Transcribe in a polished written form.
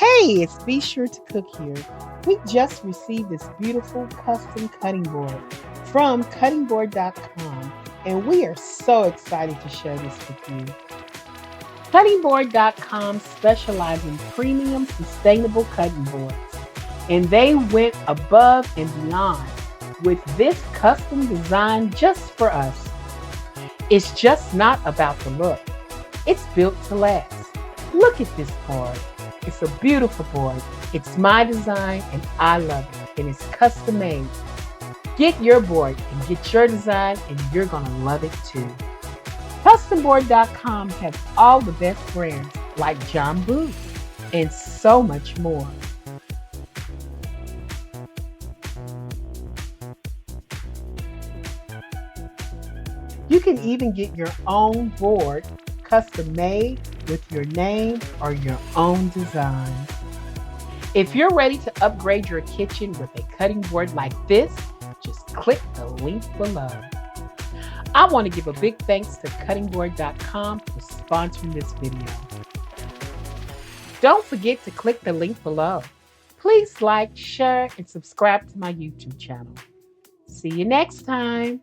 Hey, it's Be Sure to Cook here. We just received this beautiful custom cutting board from cuttingboard.com, and we are so excited to share this with you. Cuttingboard.com specializes in premium sustainable cutting boards, and they went above and beyond with this custom design just for us. It's just not about the look, it's built to last. Look at this board. It's a beautiful board. It's my design and I love it. And it's custom made. Get your board and get your design and you're going to love it too. Customboard.com has all the best brands like John Boo and so much more. You can even get your own board custom made with your name or your own design. If you're ready to upgrade your kitchen with a cutting board like this, just click the link below. I want to give a big thanks to cuttingboard.com for sponsoring this video. Don't forget to click the link below. Please like, share, and subscribe to my YouTube channel. See you next time.